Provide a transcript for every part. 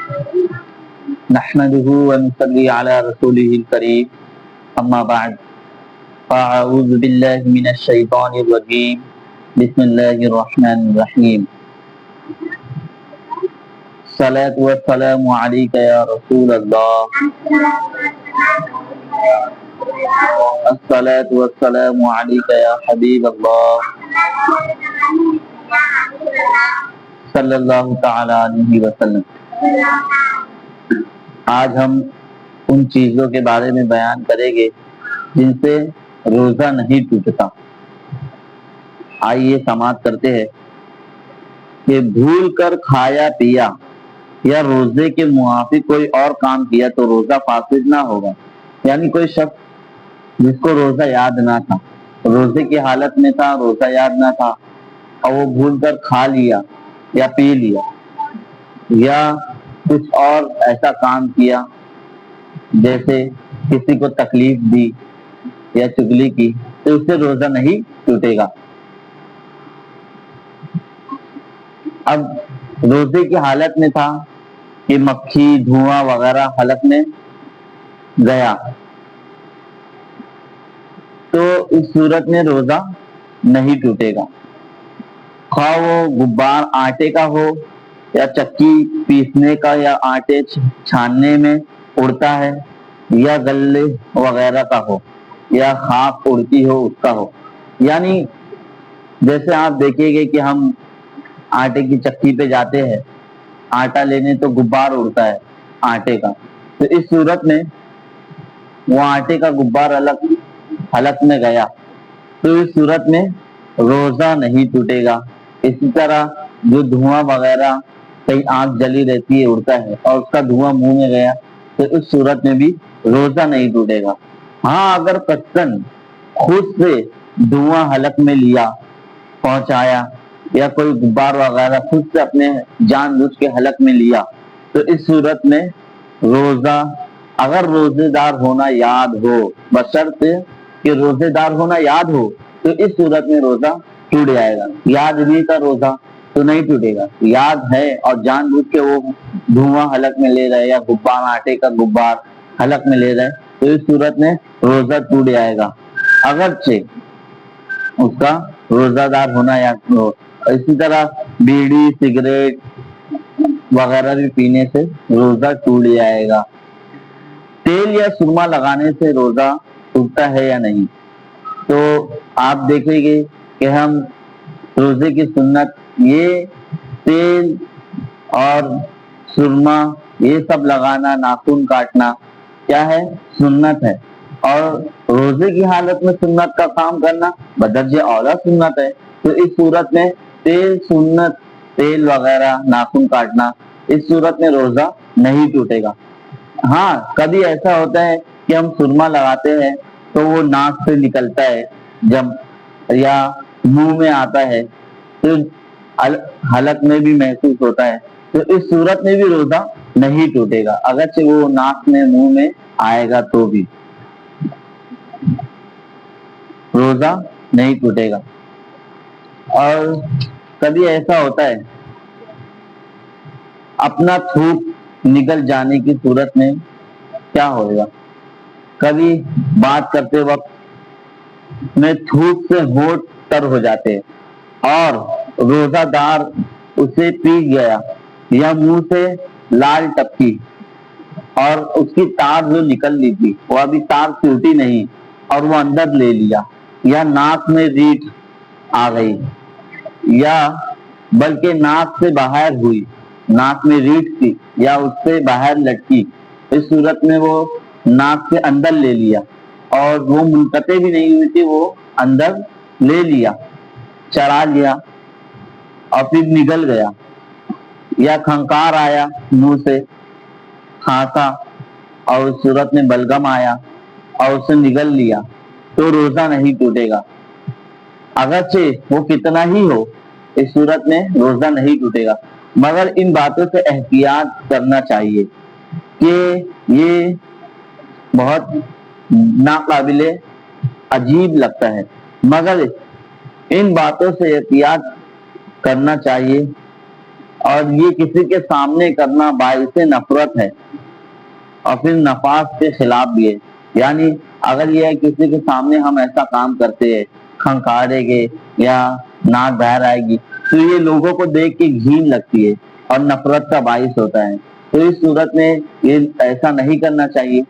نحمده ونصلي على رسوله الكريم أما بعد فأعوذ بالله من الشيطان الرجيم بسم الله الرحمن الرحيم الصلاة والسلام عليك يا رسول الله الصلاة والسلام عليك يا حبيب الله صلی اللہ تعالی علیہ وسلم۔ آج ہم ان چیزوں کے بارے میں بیان کریں گے جن سے روزہ نہیں ٹوٹتا۔ آئیے سماعت کرتے ہیں کہ بھول کر کھایا پیا یا روزے کے موافق کوئی اور کام کیا تو روزہ فاسد نہ ہوگا۔ یعنی کوئی شخص جس کو روزہ یاد نہ تھا، روزے کی حالت میں تھا، روزہ یاد نہ تھا اور وہ بھول کر کھا لیا یا پی لیا یا کچھ اور ایسا کام کیا جیسے کسی کو تکلیف دی یا چغلی کی تو اس سے روزہ نہیں ٹوٹے گا۔ اب روزے کی حالت میں تھا کہ مکھی دھواں وغیرہ حلق میں گیا تو اس صورت میں روزہ نہیں ٹوٹے گا، خواہ وہ غبار آٹے کا ہو یا چکی پیسنے کا یا آٹے چھاننے میں اڑتا ہے یا غلے وغیرہ کا ہو یا خاک اڑتی ہو اس کا ہو۔ یعنی جیسے آپ دیکھیں گے کہ ہم آٹے کی چکی پہ جاتے ہیں آٹا لینے تو غبار اڑتا ہے آٹے کا، تو اس صورت میں وہ آٹے کا غبار حلق میں گیا تو اس صورت میں روزہ نہیں ٹوٹے گا۔ اسی طرح جو دھواں وغیرہ کہیں آنکھ جلی رہتی ہے اڑتا ہے اور اس کا دھواں منہ میں گیا تو اس صورت میں بھی روزہ نہیں ٹوٹے گا۔ ہاں اگر قصدن خود سے دھواں حلق میں لیا پہنچایا یا کوئی غبار وغیرہ خود سے اپنے جان بوجھ کے حلق میں لیا تو اس صورت میں روزہ، اگر روزے دار ہونا یاد ہو، بشرطے کہ روزے دار ہونا یاد ہو تو اس صورت میں روزہ ٹوٹ جائے گا۔ یاد بھی کا روزہ تو نہیں ٹوٹے گا، یاد ہے اور جان بوجھ کے وہ دھواں حلق میں لے رہے یا غبار آٹے کا غبار حلق میں لے رہے تو اس صورت میں روزہ ٹوٹ جائے گا اگرچہ اس کا روزہ دار ہونا یاد ہو۔ اسی طرح بیڑی سگریٹ وغیرہ بھی پینے سے روزہ ٹوٹ جائے گا۔ تیل یا سرما لگانے سے روزہ ٹوٹتا ہے یا نہیں؟ تو آپ دیکھیں گے کہ ہم روزے کی سنت یہ تیل اور سرما یہ سب لگانا، ناخن کاٹنا کیا ہے؟ سنت ہے، اور روزے کی حالت میں سنت کا کام کرنا بدرجہ اولا سنت ہے۔ تو اس صورت میں تیل وغیرہ ناخن کاٹنا اس صورت میں روزہ نہیں ٹوٹے گا۔ ہاں کبھی ایسا ہوتا ہے کہ ہم سرما لگاتے ہیں تو وہ ناک سے نکلتا ہے جب یا منہ میں آتا ہے تو حلق میں بھی محسوس ہوتا ہے تو اس صورت میں بھی روزہ نہیں ٹوٹے گا، اگرچہ وہ ناک میں منہ میں آئے گا تو بھی روزہ نہیں ٹوٹے گا۔ اور کبھی ایسا ہوتا ہے اپنا تھوک نکل جانے کی صورت میں کیا ہوگا؟ کبھی بات کرتے وقت میں تھوک سے ہونٹ تر ہو جاتے اور روزہ دار اسے پی گیا یا منہ سے لال ٹپکی اور اس کی تار جو نکل لی تھی وہ ابھی تار ٹوٹی نہیں اور وہ اندر لے لیا، یا ناک میں ریٹھ آ گئی یا بلکہ ناک سے باہر ہوئی، ناک میں ریٹھ تھی یا اس سے باہر لٹکی، اس صورت میں وہ ناک سے اندر لے لیا اور وہ منقطع بھی نہیں ہوئی تھی، وہ اندر لے لیا، چڑھا لیا اور پھر نگل گیا، یا کھنکار آیا منہ سے کھانسا اور اس صورت میں بلغم آیا اور اسے نگل لیا تو روزہ نہیں ٹوٹے گا، اگرچہ وہ کتنا ہی ہو اس صورت میں روزہ نہیں ٹوٹے گا۔ مگر ان باتوں سے احتیاط کرنا چاہیے کہ یہ بہت ناقابل عجیب لگتا ہے، مگر ان باتوں سے احتیاط کرنا چاہیے اور یہ کسی کے سامنے کرنا باعث نفرت ہے اور پھر نفاس کے خلاف بھی ہے. یعنی اگر یہ کسی کے سامنے ہم ایسا کام کرتے ہیں، کھنکھاڑے گے یا ناک باہر آئے گی، تو یہ لوگوں کو دیکھ کے گھین لگتی ہے اور نفرت کا باعث ہوتا ہے. تو اس صورت میں یہ ایسا نہیں کرنا چاہیے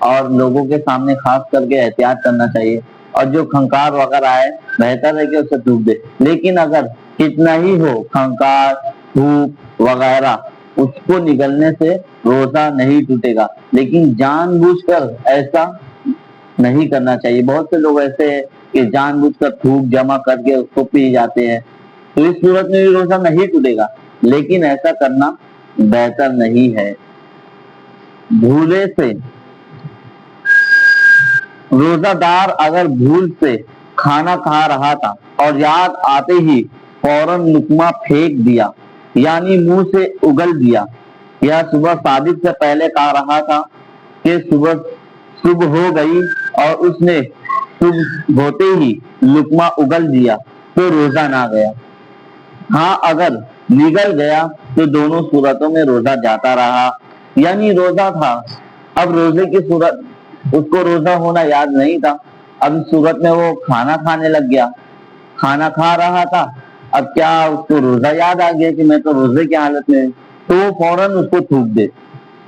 اور لوگوں کے سامنے خاص کر کے احتیاط کرنا چاہیے. اور جو کھنکار وغیرہ ہے بہتر ہے کہ اسے تھوک دے. لیکن اگر کتنا ہی ہو کھنکار تھوک وغیرہ، اس کو نگلنے سے روزہ نہیں ٹوٹے گا. لیکن جان بوجھ کر ایسا نہیں کرنا چاہیے. بہت سے لوگ ایسے ہیں کہ جان بوجھ کر تھوک جمع کر کے اس کو پی جاتے ہیں، تو اس صورت میں بھی روزہ نہیں ٹوٹے گا، لیکن ایسا کرنا بہتر نہیں ہے. بھولے سے روزہ دار اگر بھول سے کھانا کھا رہا تھا اور یاد آتے ہی فوراً لقمہ پھینک دیا، یعنی منہ سے اگل دیا، یا صبح صادق سے پہلے کھا رہا تھا کہ صبح ہو گئی اور اس نے صبح ہوتے ہی لقمہ اگل دیا، تو روزہ نہ گیا. ہاں اگر نگل گیا تو دونوں صورتوں میں روزہ جاتا رہا. یعنی روزہ تھا، اب روزے کی صورت اس کو روزہ ہونا یاد نہیں تھا، اب اس صورت میں وہ کھانا کھانے لگ گیا، کھانا کھا رہا تھا، اب کیا اس کو روزہ یاد آ گیا کہ میں تو روزے کی حالت میں، تو وہ فوراً اس کو تھوک دے،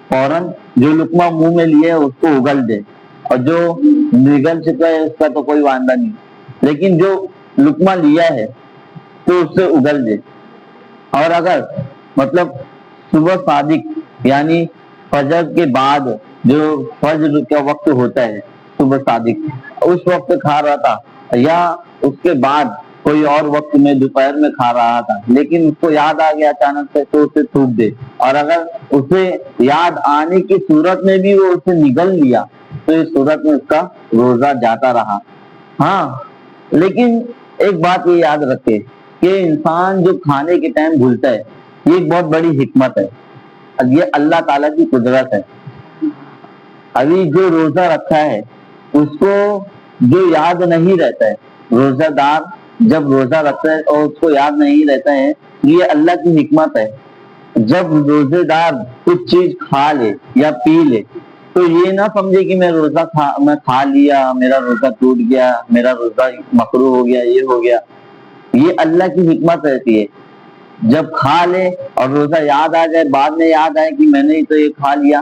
فوراً جو لقمہ منہ میں لیے اس کو اگل دے. اور جو نگل چکا ہے اس کا تو کوئی وعدہ نہیں، لیکن جو لقمہ لیا ہے تو اس سے اگل دے. اور اگر مطلب صبح صادق یعنی فجر کے بعد، جو فجر کا وقت ہوتا ہے صبح صادق، اس وقت کھا رہا تھا یا اس کے بعد کوئی اور وقت میں دوپہر میں کھا رہا تھا، لیکن اس کو یاد آ گیا اچانک سے، تو اسے تھوک دے. اور اگر اسے یاد آنے کی صورت میں بھی وہ اسے نگل لیا تو اس صورت میں اس کا روزہ جاتا رہا. ہاں لیکن ایک بات یہ یاد رکھے کہ انسان جو کھانے کے ٹائم بھولتا ہے، یہ ایک بہت بڑی حکمت ہے، یہ اللہ تعالیٰ کی قدرت ہے. ابھی جو روزہ رکھا ہے اس کو جو یاد نہیں رہتا ہے، روزہ دار جب روزہ رکھتا ہے اور اس کو یاد نہیں رہتا ہے، یہ اللہ کی حکمت ہے. جب روزے دار کچھ چیز کھا لے یا پی لے تو یہ نہ سمجھے کہ میں کھا لیا، میرا روزہ ٹوٹ گیا، میرا روزہ مکروہ ہو گیا، یہ ہو گیا. یہ اللہ کی حکمت رہتی ہے. جب کھا لے اور روزہ یاد آ جائے، بعد میں یاد آئے کہ میں نے تو یہ کھا لیا،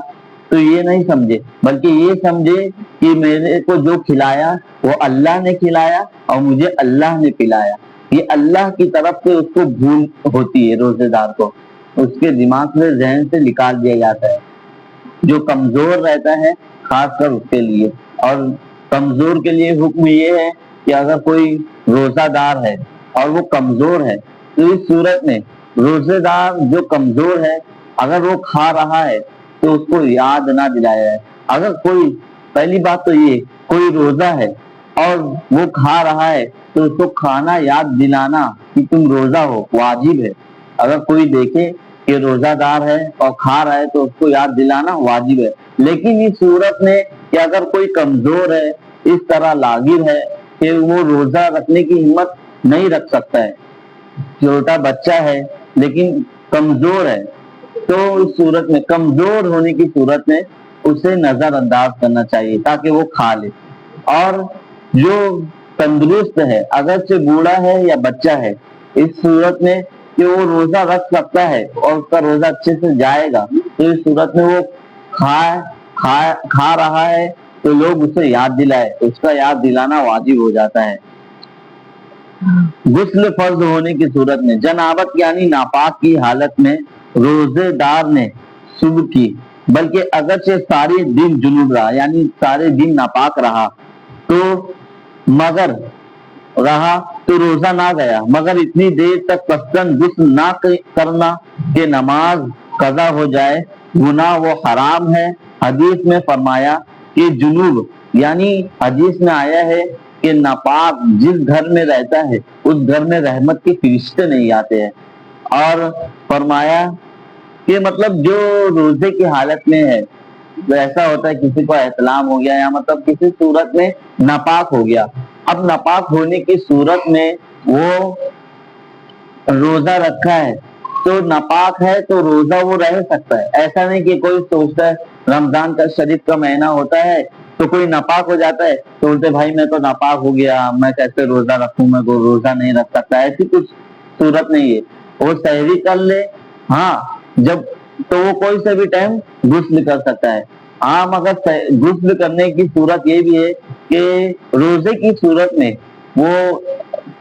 تو یہ نہیں سمجھے، بلکہ یہ سمجھے کہ میرے کو جو کھلایا وہ اللہ نے کھلایا اور مجھے اللہ نے پلایا. یہ اللہ کی طرف سے اس کو بھول ہوتی ہے. روزے دار کو اس کے دماغ سے، ذہن سے نکال دیا جاتا ہے. جو کمزور رہتا ہے خاص کر اس کے لیے، اور کمزور کے لیے حکم یہ ہے کہ اگر کوئی روزہ دار ہے اور وہ کمزور ہے تو اس صورت میں روزے دار جو کمزور ہے اگر وہ کھا رہا ہے تو اس کو یاد نہ دلایا جائے. اگر کوئی، پہلی بات تو یہ، کوئی روزہ ہے اور وہ کھا رہا ہے تو اس کو کھانا یاد دلانا کہ تم روزہ ہو واجب ہے. اگر کوئی دیکھے کہ روزہ دار ہے اور کھا رہا ہے تو اس کو یاد دلانا واجب ہے. لیکن اس صورت میں کہ اگر کوئی کمزور ہے، اس طرح لاغر ہے کہ وہ روزہ رکھنے کی ہمت نہیں رکھ سکتا ہے، چھوٹا بچہ ہے لیکن کمزور ہے، تو اس صورت میں، کمزور ہونے کی صورت میں اسے نظر انداز کرنا چاہیے تاکہ وہ کھا لے. اور جو تندرست ہے، اگرچہ بوڑھا ہے یا بچہ ہے، اس صورت میں کہ وہ روزہ رکھ سکتا ہے اور اس کا روزہ اچھے سے جائے گا، تو اس صورت میں وہ کھا رہا ہے تو لوگ اسے یاد دلائے، اس کا یاد دلانا واجب ہو جاتا ہے. غسل فرض ہونے کی صورت میں، جنابت یعنی ناپاک کی حالت میں روزے دار نے صبح کی، بلکہ اگرچہ سارے دن جنوب رہا یعنی سارے دن ناپاک رہا تو روزہ نہ گیا، مگر اتنی دیر تک قصداً غسل نہ کرنا کہ نماز قضا ہو جائے، گناہ وہ حرام ہے. حدیث میں فرمایا کہ جنوب، یعنی حدیث میں آیا ہے کہ ناپاک جس گھر میں رہتا ہے اس گھر میں رحمت کے فرشتے نہیں آتے ہیں. اور فرمایا کہ مطلب جو روزے کی حالت میں ہے، ایسا ہوتا ہے کسی کو احتلام ہو گیا یا مطلب کسی صورت میں ناپاک ہو گیا، اب ناپاک ہونے کی صورت میں وہ روزہ رکھا ہے تو ناپاک ہے تو روزہ وہ رہ سکتا ہے. ایسا نہیں کہ کوئی سوچتا ہے رمضان کا شریف کا مہینہ ہوتا ہے تو کوئی ناپاک ہو جاتا ہے تو بولتے بھائی میں تو ناپاک ہو گیا, میں کیسے روزہ رکھوں, میں کو روزہ نہیں رکھ سکتا. ایسی کچھ صورت نہیں ہے. وہ سحری کر لے, ہاں جب تو وہ کوئی سے بھی ٹائم غسل کر سکتا ہے. ہاں مگر غسل کرنے کی صورت یہ بھی ہے کہ روزے کی صورت میں وہ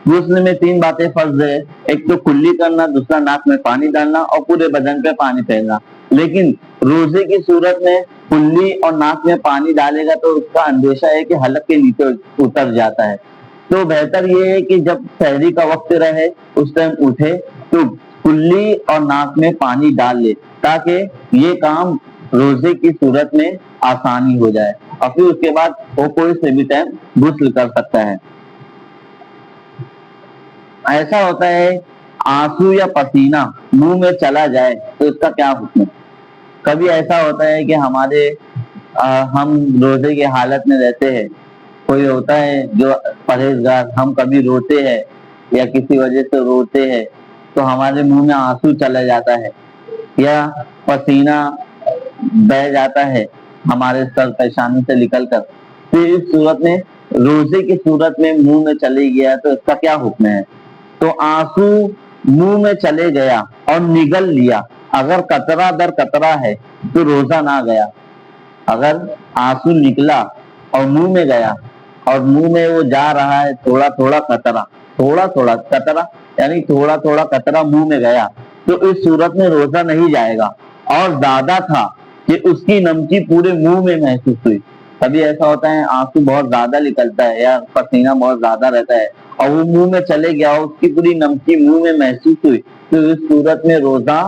غسل میں 3 باتیں فرض ہے. ایک تو کلی کرنا, دوسرا ناک میں پانی ڈالنا اور پورے بدن پہ پانی پھیرنا. لیکن روزے کی صورت میں کلی اور ناک میں پانی ڈالے گا تو اس کا اندیشہ ہے کہ حلق کے نیچے اتر جاتا ہے. تو بہتر یہ ہے کہ جب سحری کا وقت رہے اس ٹائم اٹھے تو کلی اور ناک میں پانی ڈال لے تاکہ یہ کام روزے کی صورت میں آسانی ہو جائے, اور پھر اس کے بعد وہ کوئی سے بھی ٹائم غسل کر سکتا ہے. ایسا ہوتا ہے آنسو یا پسینہ منہ میں چلا جائے تو اس کا کیا حکم ہے؟ کبھی ایسا ہوتا ہے کہ ہم روزے کی حالت میں رہتے ہیں, کوئی ہوتا ہے جو پرہیزگار, ہم کبھی روتے ہیں یا کسی وجہ سے روتے ہیں تو ہمارے منہ میں آنسو چلا جاتا ہے یا پسینہ بہ جاتا ہے ہمارے سر پیشانی سے نکل کر, پھر اس صورت میں روزے کی صورت میں منہ میں چلے گیا تو اس کا کیا حکم ہے؟ تو آنسو منہ میں چلے گیا اور نگل لیا, اگر قطرہ در قطرہ ہے تو روزہ نہ گیا. اگر آنسو نکلا اور منہ میں گیا اور منہ میں وہ جا رہا ہے تھوڑا تھوڑا قطرہ, تھوڑا تھوڑا قطرہ یعنی تھوڑا تھوڑا قطرہ منہ میں گیا تو اس صورت میں روزہ نہیں جائے گا. اور زیادہ تھا کہ اس کی نمکی پورے منہ میں محسوس ہوئی, کبھی ایسا ہوتا ہے آنسو بہت زیادہ نکلتا ہے یا پسینہ بہت زیادہ رہتا ہے اور وہ منہ میں چلے گیا اور اس کی پوری نمکی منہ میں محسوس ہوئی تو اس صورت میں روزہ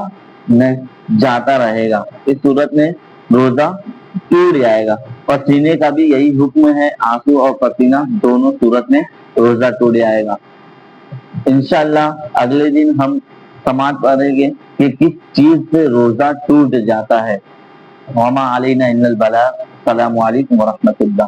جاتا رہے گا, اس صورت میں روزہ ٹوٹ جائے گا. پسینے کا بھی یہی حکم ہے, آنسو اور پسینہ دونوں صورت میں روزہ ٹوٹ جائے گا. انشاءاللہ اگلے دن ہم سماعت پڑھیں گے کہ کس چیز سے روزہ ٹوٹ جاتا ہے. وما علینا الا البلاغ. السلام علیکم ورحمۃ اللہ.